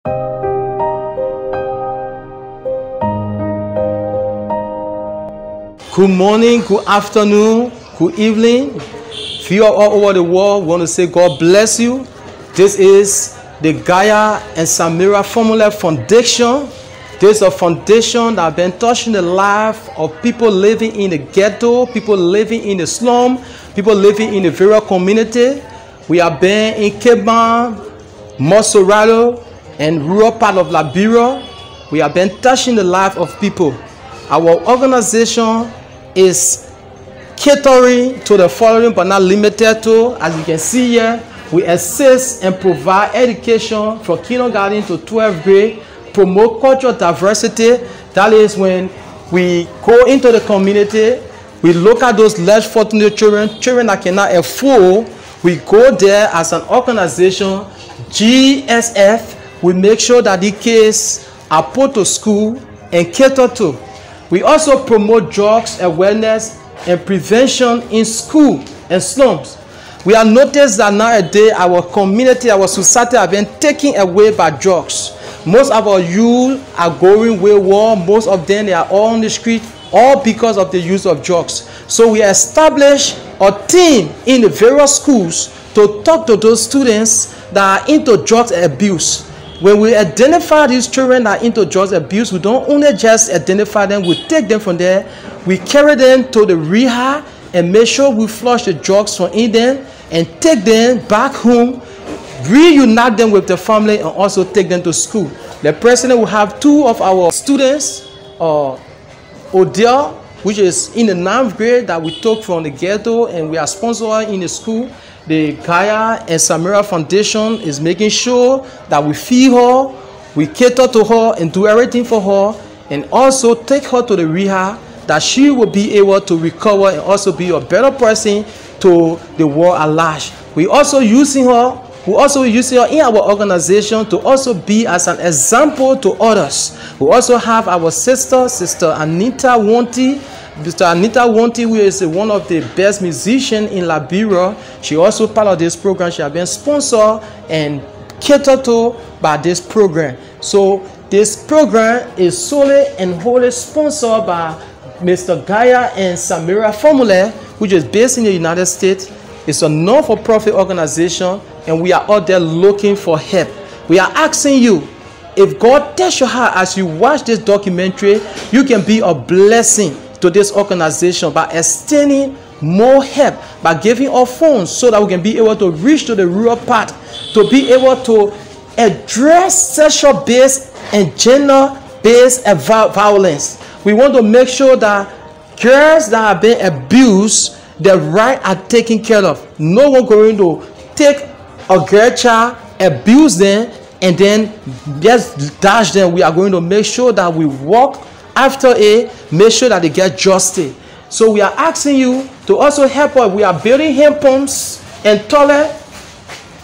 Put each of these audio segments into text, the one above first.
Good morning, good afternoon, good evening. If you are all over the world, we want to say God bless you. This is the Gayah and Semera Fahnbulleh Foundation. This is a foundation that has been touching the life of people living in the ghetto, people living in the slum, people living in the various community. We have been in Cape Town, Mosorado, and rural part of Liberia. We have been touching the life of people. Our organization is catering to the following, but not limited to. As you can see here, we assist and provide education from kindergarten to 12th grade, promote cultural diversity. That is when we go into the community, we look at those less fortunate children that cannot afford. We go there as an organization, GSF. We make sure that the kids are put to school and catered to. We also promote drugs awareness and prevention in school and slums. We have noticed that nowadays our community, our society have been taken away by drugs. Most of our youth are going wayward. Most of them, they are all on the street, all because of the use of drugs. So we established a team in the various schools to talk to those students that are into drugs abuse. When we identify these children that are into drugs abuse, we don't only just identify them, we take them from there, we carry them to the rehab and make sure we flush the drugs from in them and take them back home, reunite them with the family, and also take them to school. The president will have two of our students, Odell, which is in the 9th grade, that we took from the ghetto and we are sponsoring in the school. The Gayah and Semera Foundation is making sure that we feed her, we cater to her and do everything for her, and also take her to the rehab that she will be able to recover and also be a better person to the world at large. We also using her in our organization to also be as an example to others. We also have our Sister Anita Wanti. Mr. Anita Wanti, who is one of the best musicians in Liberia. She also part of this program. She has been sponsored and catered to by this program. So this program is solely and wholly sponsored by Mr. Gayah and Semera Fahnbulleh, which is based in the United States. It's a non-for-profit organization, and we are out there looking for help. We are asking you, if God touches your heart as you watch this documentary, you can be a blessing to this organization by extending more help, by giving our phones so that we can be able to reach to the rural part, to be able to address sexual-based and gender-based violence. We want to make sure that girls that have been abused, their rights are taken care of. No one going to take a girl child, abuse them, and then just dash them. We are going to make sure that we walk after it, make sure that they get justice. So we are asking you to also help us. We are building hand pumps and toilets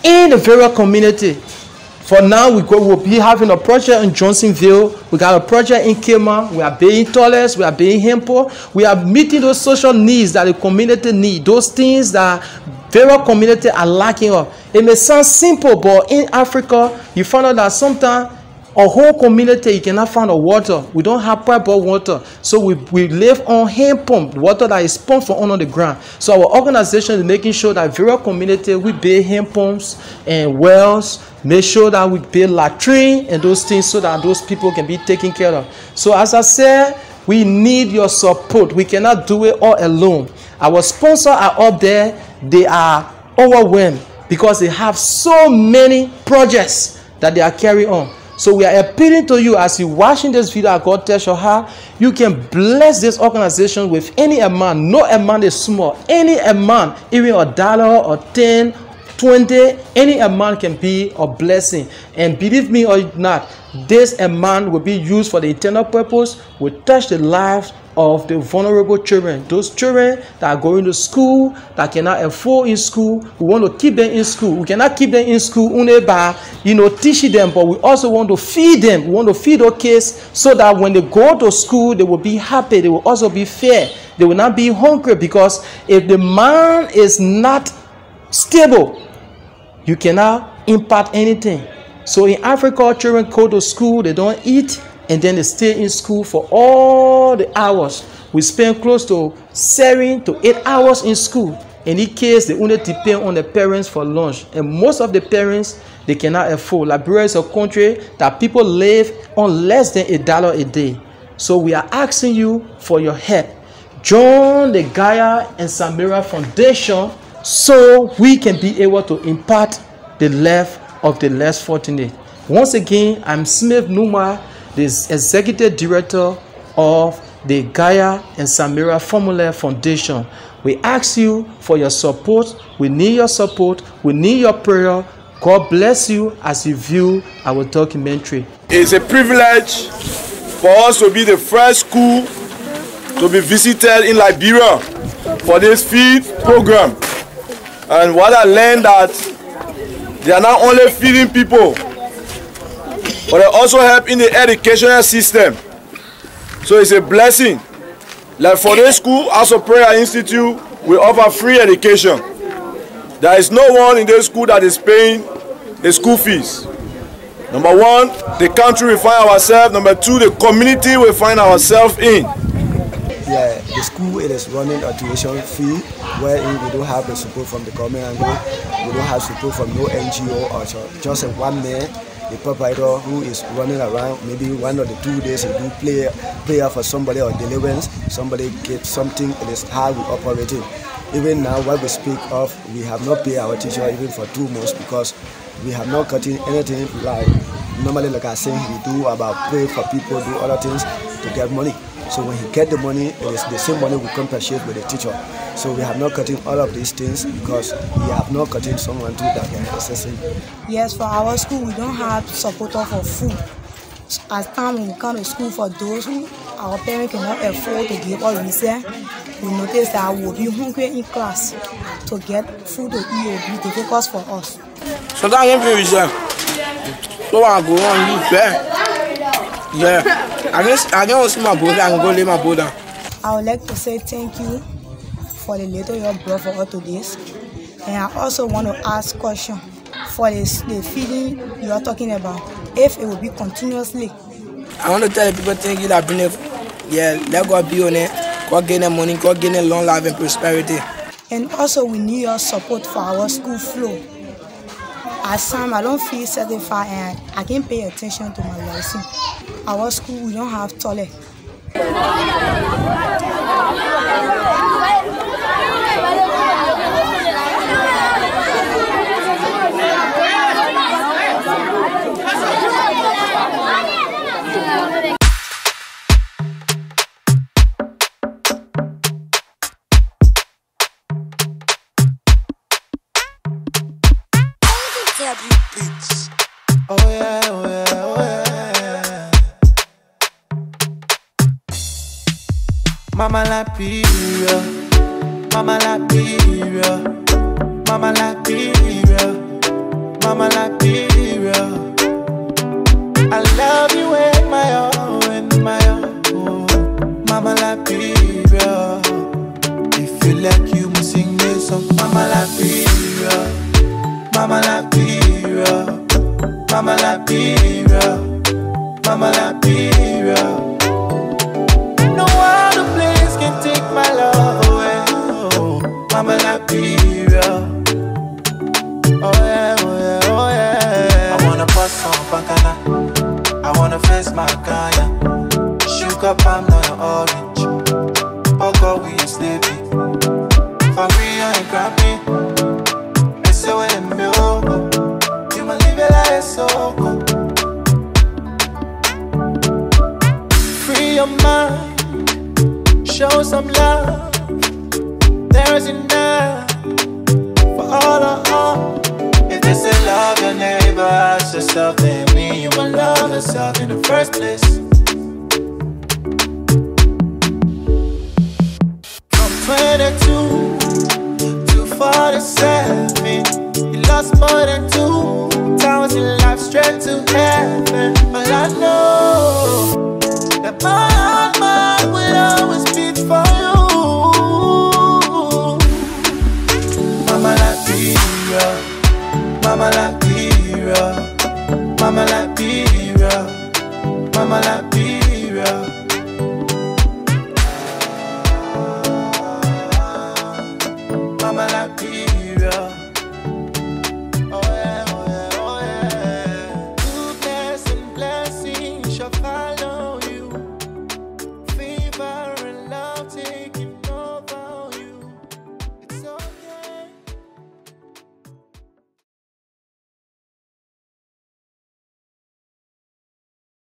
in the various community. For now, we'll be having a project in Johnsonville. We got a project in Kema. We are building toilets. We are building hand pumps. We are meeting those social needs that the community need. Those things that various communities are lacking of. It may sound simple, but in Africa, you find out that sometimes a whole community, you cannot find the water. We don't have pipe-borne water. So we live on hand pump, water that is pumped from under the ground. So our organization is making sure that various community, we build hand pumps and wells, make sure that we build latrine and those things so that those people can be taken care of. So as I said, we need your support. We cannot do it all alone. Our sponsors are up there. They are overwhelmed because they have so many projects that they are carrying on. So we are appealing to you as you watching this video. God touch your heart. You can bless this organization with any amount. No amount is small. Any amount, even $1 or 10, 20, any amount can be a blessing. And believe me or not, this amount will be used for the eternal purpose. Will touch the lives of the vulnerable children, those children that are going to school, that cannot afford in school. We want to keep them in school. We cannot keep them in school only by, teaching them, but we also want to feed them. We want to feed our kids so that when they go to school, they will be happy. They will also be fed. They will not be hungry, because if the mind is not stable, you cannot impart anything. So in Africa, children go to school, they don't eat, and then they stay in school for all the hours. We spend close to 7 to 8 hours in school. In this case, they only depend on the parents for lunch. And most of the parents, they cannot afford. Liberia is a country that people live on less than $1 a day. So we are asking you for your help. Join the Gayah and Semera Foundation so we can be able to impact the life of the less fortunate. Once again, I'm Smith Numa, the Executive Director of the Gayah and Semera Fahnbulleh Foundation. We ask you for your support. We need your support. We need your prayer. God bless you as you view our documentary. It's a privilege for us to be the first school to be visited in Liberia for this feed program. And what I learned that they are not only feeding people, but they also help in the educational system. So it's a blessing. Like for this school, as a prayer institute, we offer free education. There is no one in this school that is paying the school fees. Number one, the country we find ourselves. Number two, the community we find ourselves in. Yeah, the school it is running a tuition fee wherein we don't have the support from the government and we don't have support from no NGO or just a one man, the proprietor who is running around. Maybe 1 or 2 days he do prayer for somebody or deliverance. Somebody gets something. It is how we operating. Even now, what we speak of, we have not paid our teacher even for 2 months because we have not gotten anything like normally, like I say, we do about pray for people, do other things to get money. So when he get the money, it is the same money we compensate with the teacher. So we have not gotten all of these things because we have not gotten someone to that can assess him. Yes, for our school, we don't have supporter for food. As time when we come to school, for those who our parents cannot afford to give us recess, we notice that we will be hungry in class. To get food to eat will be difficult for us. So that ain't very easy. So I go on leave there. Yeah. I don't see my brother, I can go lay my brother. I would like to say thank you for the little you brought for us today. And I also want to ask a question for the feeding you are talking about. If it will be continuously. I want to tell the people thank you that bring it. Yeah, let God be on it. God gain the money, God gain the long life and prosperity. And also we need your support for our school flow. As some I don't feel satisfied and I can't pay attention to my lesson. Our school we don't have toilet. Oh yeah, oh yeah, oh yeah. Mama Liberia, Mama Liberia, Mama Liberia, Mama Liberia. I love you in my own, in my own. Mama Liberia. If you like, you must sing this song. Mama Liberia, Mama Liberia. Mama Liberia, Mama Liberia. No other place can take my love away. Oh, Mama Liberia. Oh yeah, oh yeah, oh yeah. I wanna bust on Bacana. I wanna face my Gayah. Sugar palm, not an orange. Oh God, we ain't sleepy. For me, I ain't grabbing. It's so in the middle. So free your mind, show some love. There is enough for all of all. If this is love your neighbor, ask yourself, then me you will love yourself in the first place. From 22 to 47, you lost more than 2,000 lives straight to heaven. But I know that my heart will always beat for you. Mama Liberia, Mama Liberia, your fire.